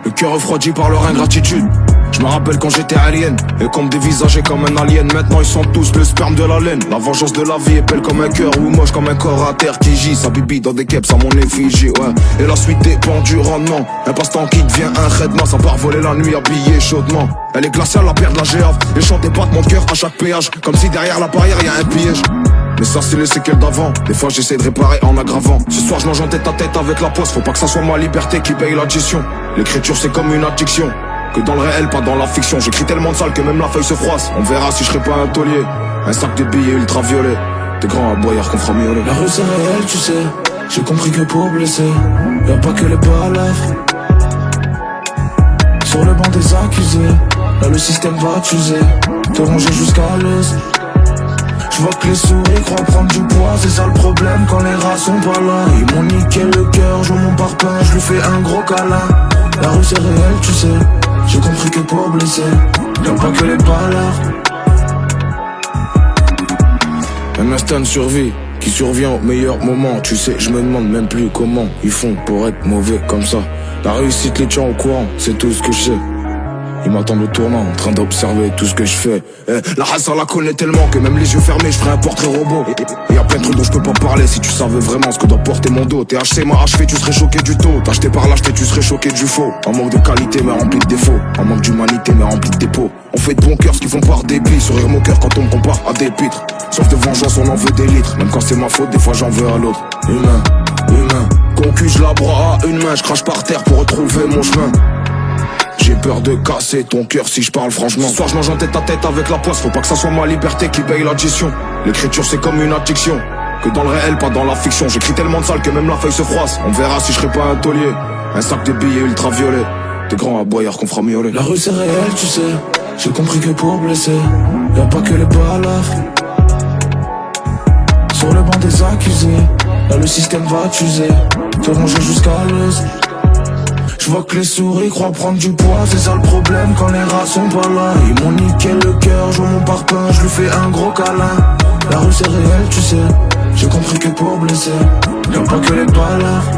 Le cœur refroidi par leur ingratitude. Je me rappelle quand j'étais alien et qu'on me dévisageait comme un alien. Maintenant ils sont tous le sperme de la laine. La vengeance de la vie est belle comme un cœur ou moche comme un corps à terre qui gît. Sa bibi dans des keps à mon effigie, ouais. Et la suite dépend du rendement. Un passe-temps qui devient un raidement. Ça part voler la nuit habillé chaudement. Elle est glaciale la paire de la géave. Les chants des battements de cœur à chaque péage. Comme si derrière la barrière y'a un piège. Mais ça c'est les séquelles d'avant. Des fois j'essaie de réparer en aggravant. Ce soir je mange en tête à tête avec la poste. Faut pas que ça soit ma liberté qui paye l'addition. L'écriture c'est comme une addiction. Que dans le réel, pas dans la fiction. J'écris tellement de sale que même la feuille se froisse. On verra si je serai pas un taulier. Un sac de billets ultraviolets. Des grands aboyards qu'on fera miauler. La rue c'est réel, tu sais. J'ai compris que pour blesser, y'a pas que les balafres. Sur le banc des accusés, là le système va t'user. Te ronger jusqu'à l'os. J'vois que les souris croient prendre du poids. C'est ça le problème quand les rats sont pas là. Ils m'ont niqué le cœur, je mon parpaing, je lui fais un gros câlin. La rue c'est réel, tu sais. J'ai compris que pour blesser, y'a pas que les balafres. Un instinct de survie qui survient au meilleur moment. Tu sais, je me demande même plus comment ils font pour être mauvais comme ça. La réussite les tient au courant, c'est tout ce que je sais. Ils m'attendent au tournant, en train d'observer tout ce que je fais. La race on la connaît tellement que même les yeux fermés je ferai un portrait robot. Et y'a plein de trucs dont je peux pas parler. Si tu savais vraiment ce que doit porter mon dos. THC m'a achevé, tu serais choqué du taux. T'acheté par l'acheté, tu serais choqué du faux. En manque de qualité mais rempli de défauts. En manque d'humanité mais rempli de dépôts. On fait de bons cœurs ce qu'ils font par dépit. Sourire mon cœur quand on me compare à des pitres. Sauf de vengeance on en veut des litres. Même quand c'est ma faute, des fois j'en veux à l'autre. Humain, humain. Concu je la bras à une main. Je crache par terre pour retrouver mon chemin. J'ai peur de casser ton cœur si je parle franchement. Ce soir je mange en tête à tête avec la poisse. Faut pas que ça soit ma liberté qui paye l'addition. L'écriture c'est comme une addiction. Que dans le réel, pas dans la fiction. J'écris tellement de sale que même la feuille se froisse. On verra si je serai pas un taulier. Un sac de billets ultraviolets. Des grands aboyards qu'on fera miauler. La rue c'est réel, tu sais. J'ai compris que pour blesser, y'a pas que les balafres. Sur le banc des accusés, là le système va t'user. Te ronger jusqu'à l'os. J'vois que les souris croient prendre du poids. C'est ça le problème quand les rats sont pas là. Ils m'ont niqué le cœur, je mon parpaing, je lui fais un gros câlin. La rue c'est réel, tu sais. J'ai compris que pour blesser, y'a pas que les balafres.